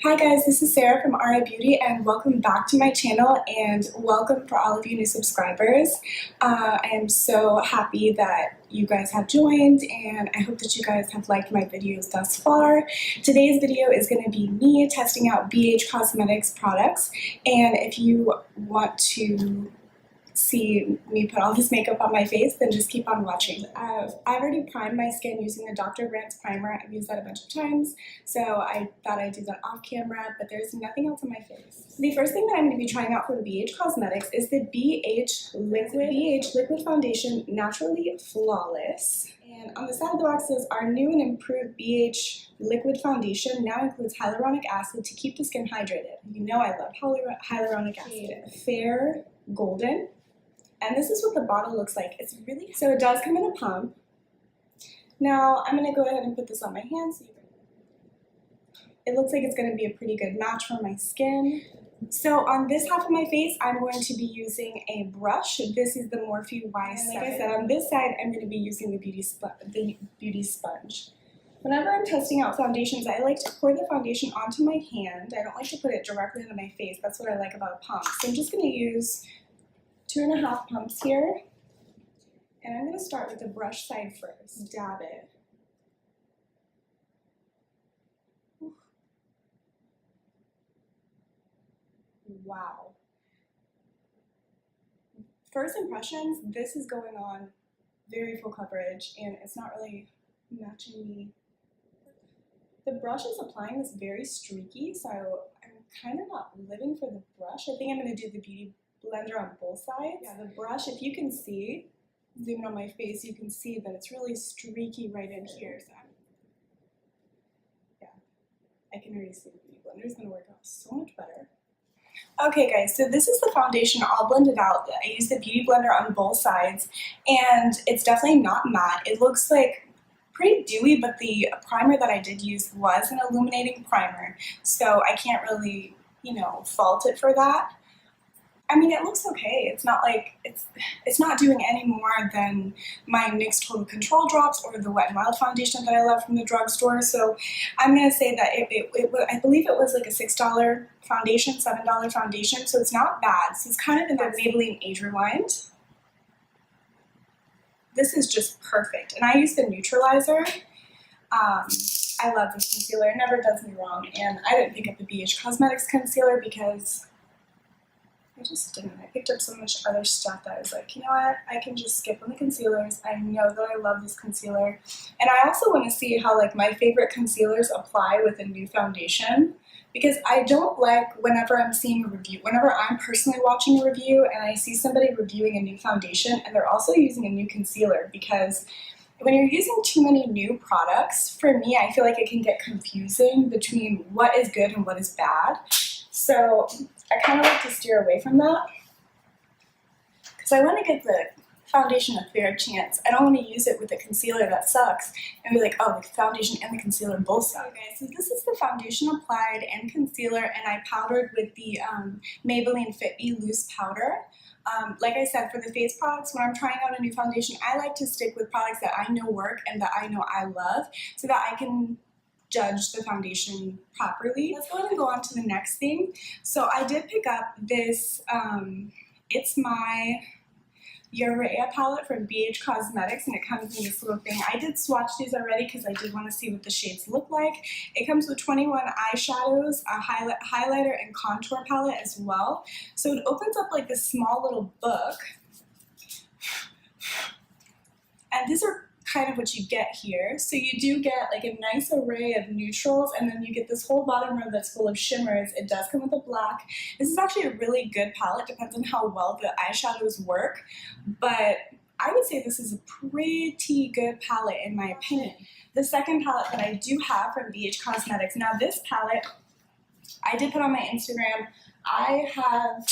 Hi guys, this is Sarah from Its Raye Beauty and welcome back to my channel and welcome for all of you new subscribers. I am so happy that you guys have joined and I hope that you guys have liked my videos thus far. Today's video is going to be me testing out BH Cosmetics products, and if you want to see me put all this makeup on my face, then just keep on watching. I've already primed my skin using the Dr. Grant's primer. I've used that a bunch of times, so I thought I'd do that off camera, but there's nothing else on my face. The first thing that I'm going to be trying out from BH Cosmetics is the BH Liquid Foundation Naturally Flawless. And on the side of the box says, our new and improved BH Liquid Foundation now includes hyaluronic acid to keep the skin hydrated. You know I love hyaluronic acid. Fair Golden. And this is what the bottle looks like. It's really, so it does come in a pump. Now I'm going to go ahead and put this on my hands. It looks like it's going to be a pretty good match for my skin. So on this half of my face, I'm going to be using a brush. This is the Morphe Y7. And like I said, on this side, I'm going to be using the beauty sponge. Whenever I'm testing out foundations, I like to pour the foundation onto my hand. I don't like to put it directly into my face. That's what I like about a pump. So I'm just going to use 2.5 pumps here, and I'm going to start with the brush side first. Dab it. Wow. First impressions, this is going on very full coverage, and it's not really matching me. The brush is applying this very streaky, so I'm kind of not living for the brush. I think I'm going to do the beauty blender on both sides. Yeah, the brush, if you can see, zoom in on my face, you can see that it's really streaky right in here. So yeah, I can already see the beauty blender is going to work out so much better. Okay guys, so this is the foundation all blended out. I used the beauty blender on both sides, and it's definitely not matte. It looks like pretty dewy, but the primer that I did use was an illuminating primer, so I can't really, fault it for that. I mean, it looks okay. It's not like, it's not doing any more than my NYX Total Control drops or the Wet n Wild foundation that I love from the drugstore. So I'm going to say that I believe it was like a $6 foundation, $7 foundation. So it's not bad. So it's kind of in the Maybelline Age Rewind. This is just perfect. And I use the neutralizer. I love this concealer. It never does me wrong. And I didn't pick up the BH Cosmetics concealer because I just didn't. I picked up so much other stuff that I was like, you know what, I can just skip on the concealers. I know that I love this concealer. And I also want to see how my favorite concealers apply with a new foundation, because I don't like whenever I'm seeing a review, whenever I'm personally watching a review and I see somebody reviewing a new foundation and they're also using a new concealer, because when you're using too many new products, for me, I feel like it can get confusing between what is good and what is bad. So I kind of like to steer away from that because I want to give the foundation a fair chance. I don't want to use it with a concealer that sucks and be like, oh, the foundation and the concealer both suck. Okay, so this is the foundation applied and concealer, and I powdered with the Maybelline Fit Me Loose Powder. Like I said, for the face products, when I'm trying out a new foundation, I like to stick with products that I know work and that I know I love so that I can judge the foundation properly. Let's go ahead and go on to the next thing. So I did pick up this Its Raye Raye Palette from BH Cosmetics, and it comes in this little thing. I did swatch these already because I did want to see what the shades look like. It comes with 21 eyeshadows, a highlighter, and contour palette as well. So it opens up like this small little book. And these are kind of what you get here. So you do get like a nice array of neutrals, and then you get this whole bottom row that's full of shimmers. It does come with a black. This is actually a really good palette, depends on how well the eyeshadows work, but I would say this is a pretty good palette in my opinion. The second palette that I do have from BH Cosmetics, now this palette I did put on my Instagram. I have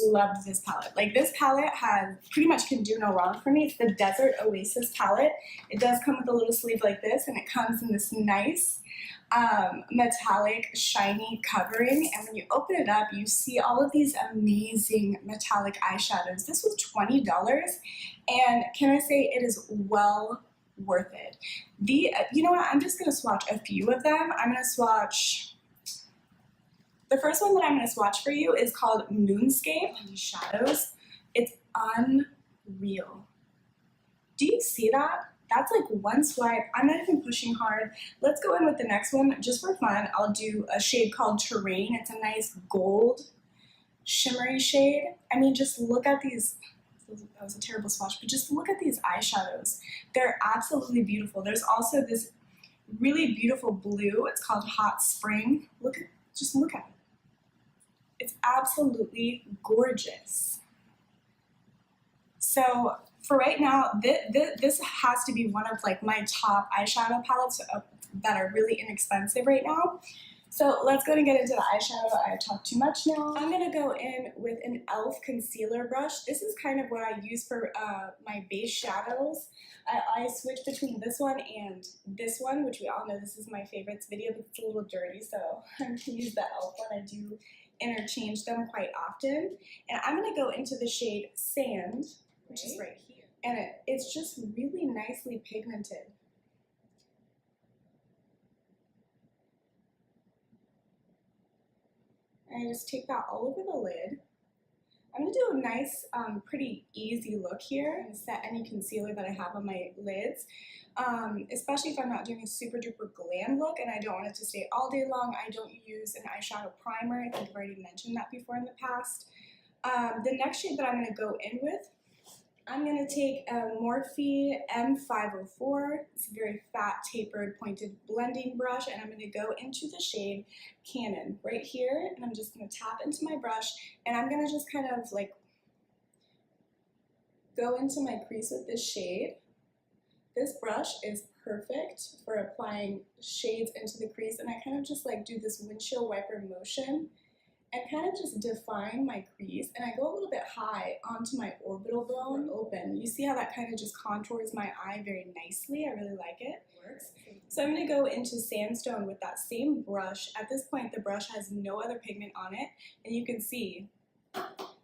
loved this palette. Like, this palette has pretty much can do no wrong for me. It's the Desert Oasis palette. It does come with a little sleeve like this, and it comes in this nice metallic shiny covering, and when you open it up you see all of these amazing metallic eyeshadows. This was $20, and can I say it is well worth it. You know what, I'm just gonna swatch a few of them. I'm gonna swatch The first one that I'm going to swatch for you is called Moonscape. These shadows, it's unreal. Do you see that? That's like one swipe. I'm not even pushing hard. Let's go in with the next one. Just for fun, I'll do a shade called Terrain. It's a nice gold, shimmery shade. I mean, just look at these. That was a terrible swatch, but just look at these eyeshadows. They're absolutely beautiful. There's also this really beautiful blue. It's called Hot Spring. Just look at it. It's absolutely gorgeous. So for right now, this has to be one of like my top eyeshadow palettes that are really inexpensive right now. So let's go and get into the eyeshadow. I've talked too much now. I'm gonna go in with an e.l.f. concealer brush. This is kind of what I use for my base shadows. I switch between this one and this one, which we all know this is my favorites video, but it's a little dirty, so I'm gonna use the e.l.f. one. I do interchange them quite often. And I'm gonna go into the shade Sand, which is right here. And it's just really nicely pigmented. And I just take that all over the lid. I'm going to do a nice, pretty easy look here and set any concealer that I have on my lids, especially if I'm not doing a super duper glam look and I don't want it to stay all day long. I don't use an eyeshadow primer. I think I've already mentioned that before in the past. The next shade that I'm going to go in with, I'm going to take a Morphe M504. It's a very fat, tapered, pointed blending brush, and I'm going to go into the shade Cannon right here, and I'm just going to tap into my brush, and I'm going to just kind of like go into my crease with this shade. This brush is perfect for applying shades into the crease, and I kind of just like do this windshield wiper motion and kind of just define my crease, and I go a little bit high onto my orbital bone open. You see how that kind of just contours my eye very nicely? I really like it. Works. So I'm going to go into Sandstone with that same brush. At this point, the brush has no other pigment on it, and you can see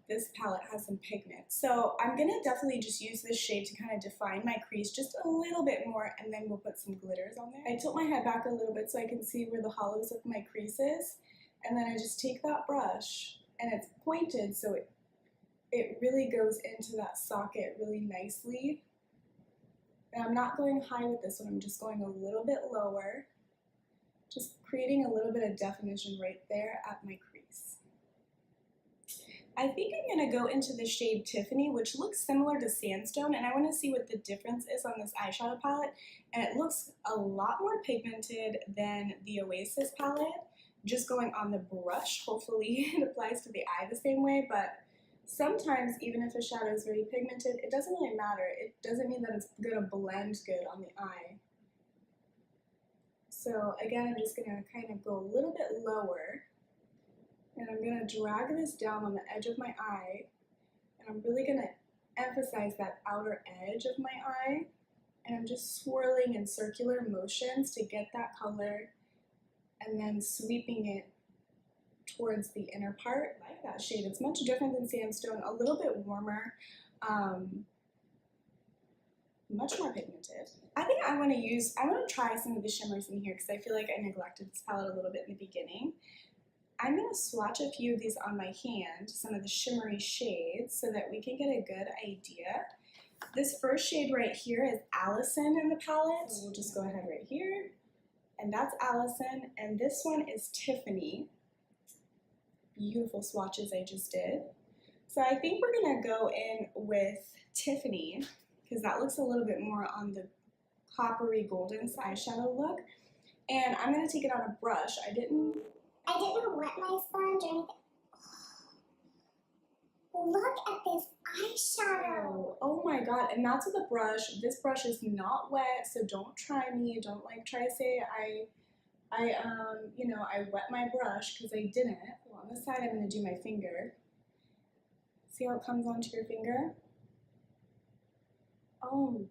this palette has some pigment. So I'm going to definitely just use this shade to kind of define my crease just a little bit more, and then we'll put some glitters on there. I tilt my head back a little bit so I can see where the hollows of my crease is. And then I just take that brush, and it's pointed, so it really goes into that socket really nicely. And I'm not going high with this one, I'm just going a little bit lower, just creating a little bit of definition right there at my crease. I think I'm going to go into the shade Tiffany, which looks similar to Sandstone, and I want to see what the difference is on this eyeshadow palette. And it looks a lot more pigmented than the Oasis palette. Just going on the brush, hopefully it applies to the eye the same way, but sometimes even if a shadow is very pigmented, it doesn't really matter. It doesn't mean that it's going to blend good on the eye. So again, I'm just going to kind of go a little bit lower, and I'm going to drag this down on the edge of my eye, and I'm really going to emphasize that outer edge of my eye, and I'm just swirling in circular motions to get that color, and then sweeping it towards the inner part. I like that shade. It's much different than Sandstone, a little bit warmer, much more pigmented. I think I want to try some of the shimmers in here because I feel like I neglected this palette a little bit in the beginning. I'm going to swatch a few of these on my hand, some of the shimmery shades, so that we can get a good idea. This first shade right here is Allison in the palette, so we'll just go ahead right here. And that's Allison, and this one is Tiffany. Beautiful swatches I just did. So I think we're gonna go in with Tiffany, because that looks a little bit more on the coppery golden eyeshadow look. And I'm gonna take it on a brush. I didn't wet my sponge or anything. Look at this eyeshadow. Oh my god, and that's with a brush. This brush is not wet, so don't try me. Don't like try to say I wet my brush, because I didn't. So on this side, I'm going to do my finger. See how it comes onto your finger? Oh,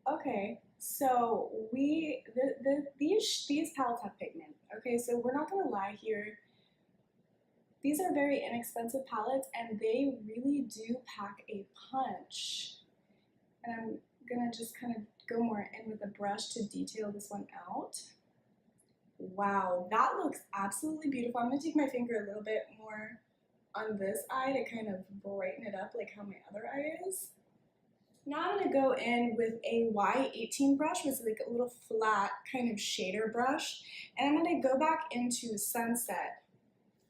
wow. Okay, so these palettes have pigment. Okay, so we're not going to lie here. These are very inexpensive palettes, and they really do pack a punch. And I'm gonna just kind of go more in with a brush to detail this one out. Wow, that looks absolutely beautiful. I'm gonna take my finger a little bit more on this eye to kind of brighten it up like how my other eye is. Now I'm gonna go in with a Y18 brush, which is like a little flat kind of shader brush, and I'm gonna go back into Sunset.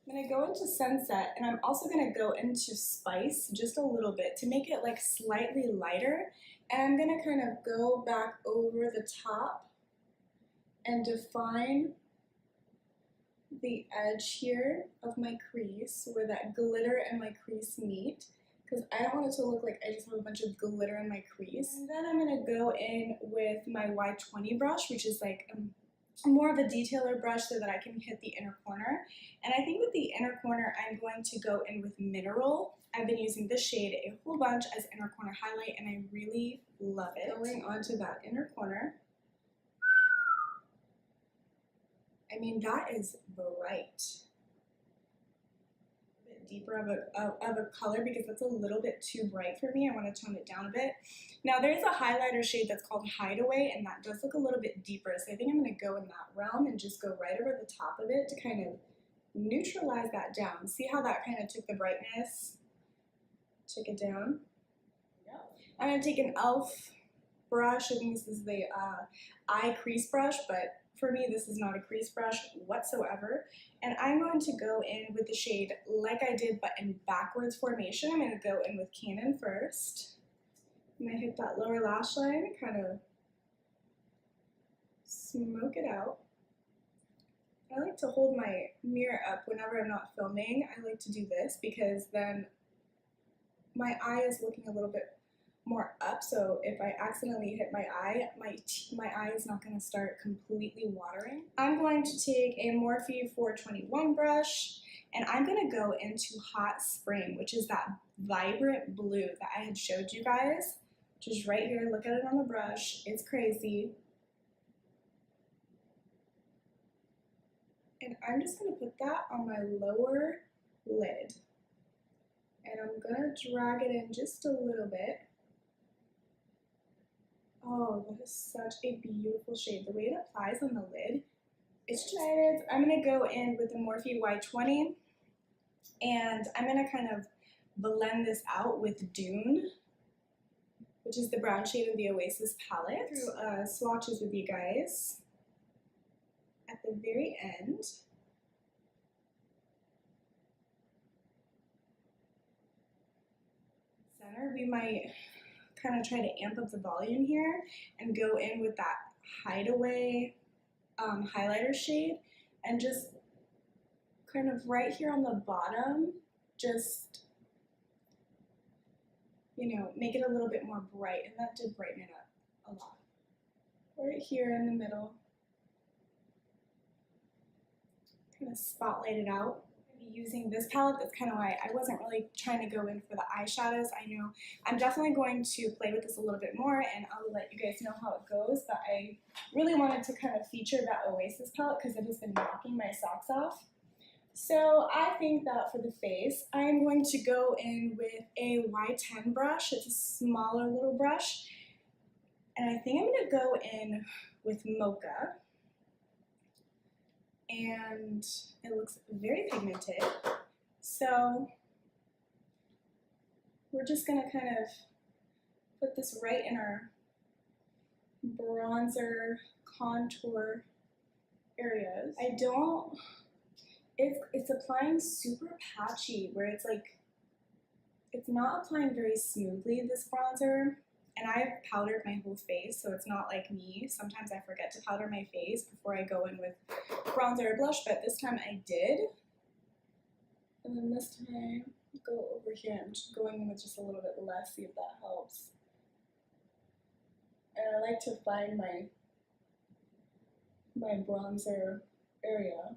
I'm gonna go into Sunset, and I'm also gonna go into Spice just a little bit to make it like slightly lighter, and I'm gonna kind of go back over the top and define the edge here of my crease where that glitter and my crease meet, because I don't want it to look like I just have a bunch of glitter in my crease. And then I'm going to go in with my Y20 brush, which is like more of a detailer brush so that I can hit the inner corner. And I think with the inner corner, I'm going to go in with Mineral. I've been using this shade a whole bunch as inner corner highlight, and I really love it. Going onto that inner corner. I mean, that is bright. A bit deeper of a color because that's a little bit too bright for me. I want to tone it down a bit. Now, there's a highlighter shade that's called Hideaway, and that does look a little bit deeper. So I think I'm going to go in that realm and just go right over the top of it to kind of neutralize that down. See how that kind of took the brightness, took it down? Yeah. I'm going to take an e.l.f. brush. I think this is the eye crease brush, but for me, this is not a crease brush whatsoever. And I'm going to go in with the shade like I did, but in backwards formation. I'm going to go in with Canon first. I'm going to hit that lower lash line, kind of smoke it out. I like to hold my mirror up whenever I'm not filming. I like to do this because then my eye is looking a little bit more up, so if I accidentally hit my eye, my eye is not going to start completely watering. I'm going to take a Morphe 421 brush, and I'm going to go into Hot Spring, which is that vibrant blue that I had showed you guys, which is right here. Look at it on the brush. It's crazy. And I'm just going to put that on my lower lid, and I'm going to drag it in just a little bit. Oh, that is such a beautiful shade. The way it applies on the lid, it's just... I'm going to go in with the Morphe Y20, and I'm going to kind of blend this out with Dune, which is the brown shade of the Oasis palette, through swatches with you guys. At the very end, center, we might kind of try to amp up the volume here and go in with that Hideaway highlighter shade, and just kind of right here on the bottom, just, you know, make it a little bit more bright, and that did brighten it up a lot. Right here in the middle, kind of spotlight it out. Using this palette, that's kind of why I wasn't really trying to go in for the eyeshadows. I know I'm definitely going to play with this a little bit more, and I'll let you guys know how it goes, but I really wanted to kind of feature that Oasis palette because it has been knocking my socks off. So I think that for the face, I'm going to go in with a Y10 brush. It's a smaller little brush, and I think I'm going to go in with Mocha. And it looks very pigmented, so we're just going to kind of put this right in our bronzer contour areas. It's applying super patchy, where it's like, it's not applying very smoothly, this bronzer. And I've powdered my whole face, so it's not like me. Sometimes I forget to powder my face before I go in with bronzer or blush, but this time I did. And then this time, go over here. I'm just going in with just a little bit less, see if that helps. And I like to find my bronzer area.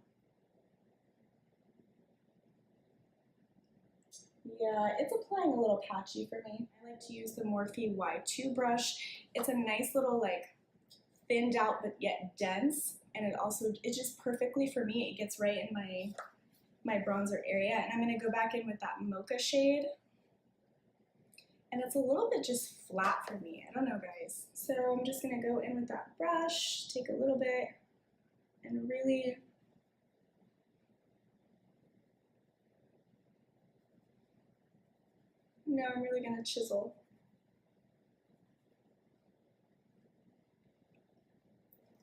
Yeah, it's applying a little patchy for me. I like to use the Morphe Y2 brush. It's a nice little, like, thinned out but yet dense, and it's just perfectly for me. It gets right in my bronzer area, and I'm going to go back in with that Mocha shade. And it's a little bit just flat for me. I don't know, guys. So I'm just going to go in with that brush, take a little bit, and really now I'm really gonna chisel.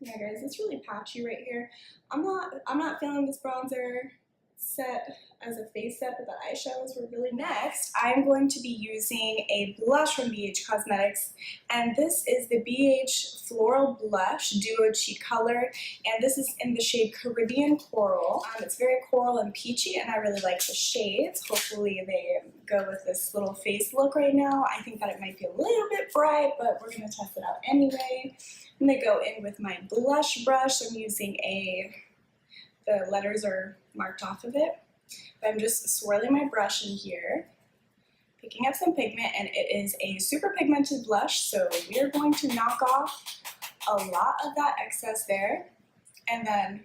Yeah guys, it's really patchy right here. I'm not feeling this bronzer set as a face set, but the eyeshadows were really next. I'm going to be using a blush from BH Cosmetics, and this is the BH Floral Blush Duo Cheek Color, and this is in the shade Caribbean Coral. It's very coral and peachy, and I really like the shades. Hopefully they go with this little face look right now. I think that it might be a little bit bright, but we're going to test it out anyway. I'm going to go in with my blush brush. I'm using the letters are marked off of it. But I'm just swirling my brush in here, picking up some pigment, and it is a super pigmented blush, so we are going to knock off a lot of that excess there, and then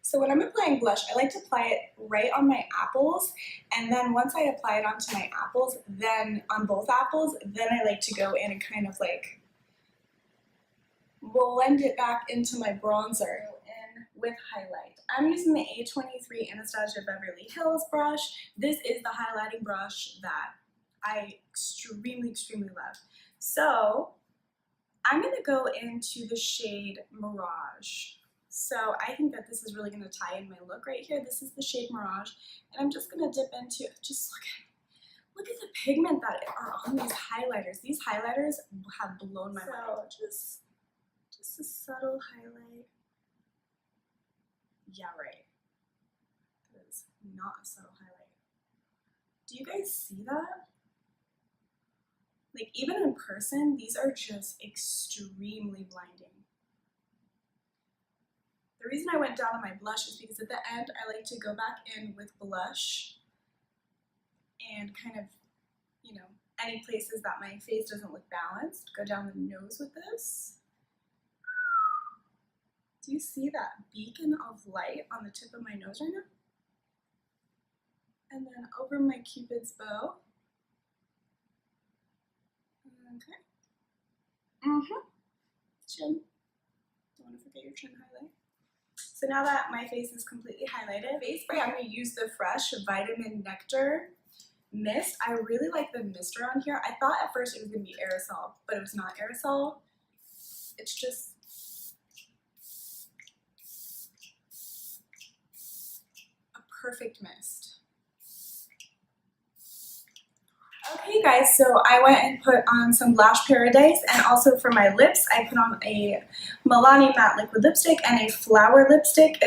so when I'm applying blush, I like to apply it right on my apples, and then once I apply it onto my apples, then on both apples, then I like to go in and kind of like blend it back into my bronzer in with highlight. I'm using the A23 Anastasia Beverly Hills brush. This is the highlighting brush that I extremely love. So I'm going to go into the shade Mirage. So I think that this is really going to tie in my look right here. This is the shade Mirage, and I'm just going to dip into, just look at the pigment that are on these highlighters. These highlighters have blown my mind. Just a subtle highlight. Yeah, right. That is not a subtle highlight. Do you guys see that? Like, even in person, these are just extremely blinding. The reason I went down on my blush is because at the end, I like to go back in with blush and kind of, you know, any places that my face doesn't look balanced, go down the nose with this. Do you see that beacon of light on the tip of my nose right now? And then over my Cupid's bow. Okay. Chin. Don't want to forget your chin highlight. So now that my face is completely highlighted, face spray, I'm going to use the Fresh Vitamin Nectar Mist. I really like the mister on here. I thought at first it was going to be aerosol, but it was not aerosol. It's just a perfect mist. Okay guys, so I went and put on some Lash Paradise, and also for my lips, I put on a Milani Matte Liquid Lipstick and a Flower Lipstick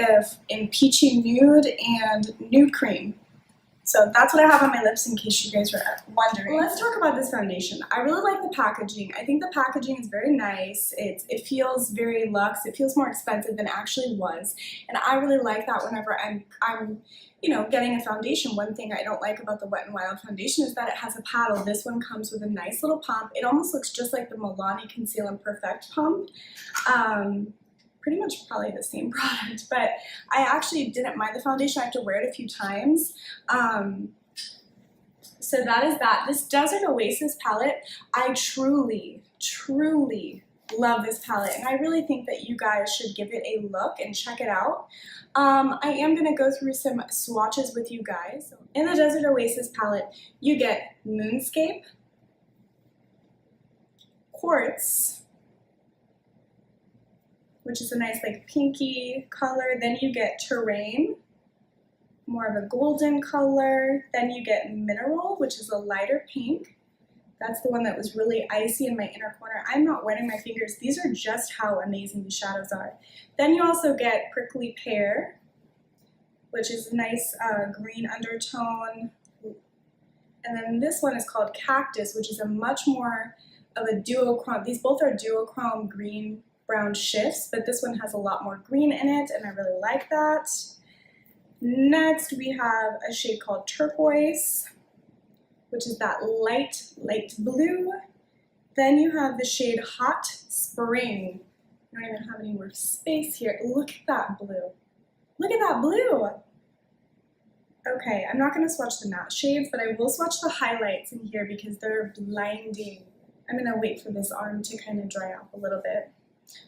in Peachy Nude and Nude Cream. So that's what I have on my lips in case you guys were wondering. Let's talk about this foundation. I really like the packaging. I think the packaging is very nice. It feels very luxe. It feels more expensive than it actually was. And I really like that whenever I'm you know, getting a foundation. One thing I don't like about the Wet n Wild foundation is that it has a paddle. This one comes with a nice little pump. It almost looks just like the Milani Conceal and Perfect pump. Pretty much probably the same product, but I actually didn't mind the foundation. I have to wear it a few times. So that is that. This Desert Oasis palette, I truly love this palette, and I really think that you guys should give it a look and check it out. I am going to go through some swatches with you guys. In the Desert Oasis palette, you get Moonscape, Quartz, which is a nice like pinky color. Then you get Terrain, more of a golden color. Then you get Mineral, which is a lighter pink. That's the one that was really icy in my inner corner. I'm not wetting my fingers. These are just how amazing these shadows are. Then you also get Prickly Pear, which is a nice green undertone. And then this one is called Cactus, which is a much more of a duochrome. These both are duochrome green brown shifts, but this one has a lot more green in it, and I really like that. Next, we have a shade called Turquoise, which is that light blue. Then you have the shade Hot Spring. I don't even have any more space here. Look at that blue. Look at that blue. Okay, I'm not going to swatch the matte shades, but I will swatch the highlights in here because they're blinding. I'm going to wait for this arm to kind of dry off a little bit,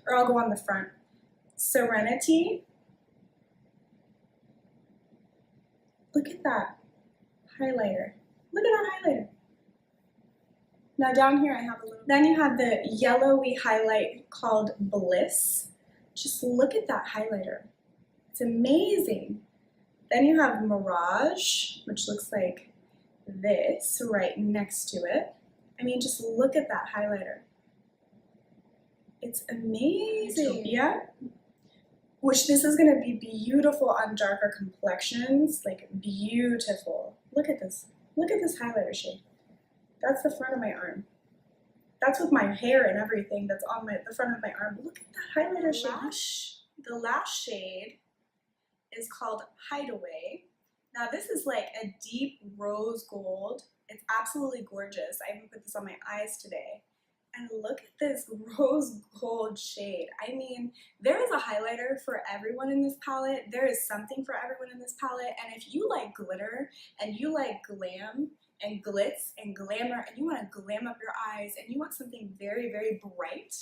or I'll go on the front. Serenity. Look at that highlighter. Look at that highlighter. Now down here I have a little, then you have the yellowy highlight called Bliss. Just look at that highlighter. It's amazing. Then you have Mirage, which looks like this right next to it. I mean, just look at that highlighter. It's amazing. Yeah. Which this is going to be beautiful on darker complexions, like beautiful. Look at this. Look at this highlighter shade. That's the front of my arm. That's with my hair and everything that's on the front of my arm. Look at that highlighter shade. The Lash shade is called Hideaway. Now this is like a deep rose gold. It's absolutely gorgeous. I even put this on my eyes today. And look at this rose gold shade. I mean, there is a highlighter for everyone in this palette. There is something for everyone in this palette. And if you like glitter and you like glam and glitz and glamour and you want to glam up your eyes and you want something very, very bright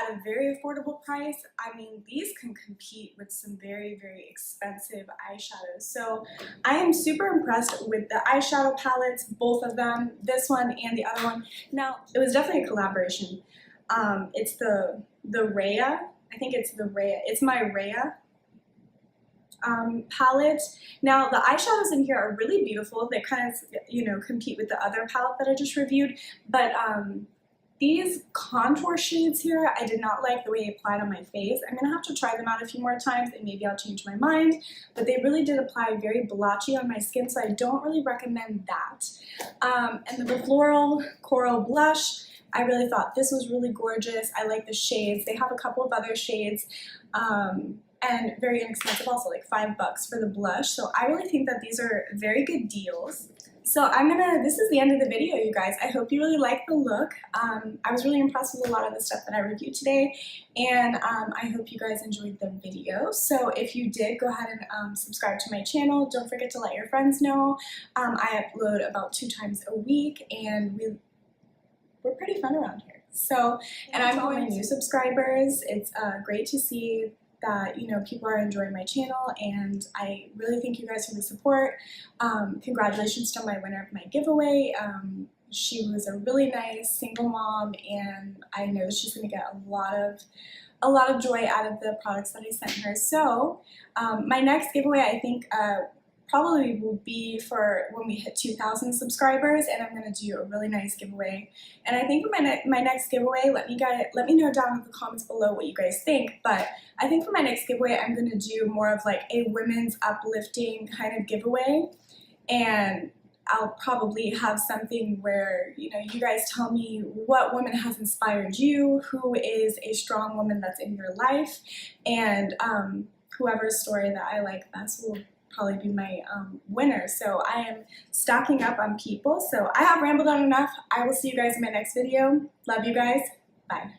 at a very affordable price, I mean, these can compete with some very, very expensive eyeshadows. So I am super impressed with the eyeshadow palettes, both of them, this one and the other one. Now, it was definitely a collaboration. It's the Raya, I think it's the Raya, it's my Raya palette. Now, the eyeshadows in here are really beautiful. They kind of, you know, compete with the other palette that I just reviewed, but these contour shades here, I did not like the way they applied on my face. I'm going to have to try them out a few more times and maybe I'll change my mind. But they really did apply very blotchy on my skin, so I don't really recommend that. And the Floral Coral Blush, I really thought this was really gorgeous. I like the shades. They have a couple of other shades. And very inexpensive also, like $5 for the blush. So I really think that these are very good deals. So this is the end of the video, you guys. I hope you really liked the look. I was really impressed with a lot of the stuff that I reviewed today, and I hope you guys enjoyed the video. So if you did, go ahead and subscribe to my channel. Don't forget to let your friends know. I upload about 2 times a week, and we're pretty fun around here. So, and I'm all my new subscribers. It's great to see that, you know, people are enjoying my channel, and I really thank you guys for the support. Congratulations to my winner of my giveaway. She was a really nice single mom, and I know that she's going to get a lot of joy out of the products that I sent her. So my next giveaway, I think, probably will be for when we hit 2,000 subscribers, and I'm going to do a really nice giveaway. And I think for my next giveaway, let me know down in the comments below what you guys think. But I think for my next giveaway, I'm going to do more of like a women's uplifting kind of giveaway, and I'll probably have something where, you know, you guys tell me what woman has inspired you, who is a strong woman that's in your life, and whoever's story that I like best will probably be my winner. So I am stocking up on people. So I have rambled on enough. I will see you guys in my next video. Love you guys. Bye.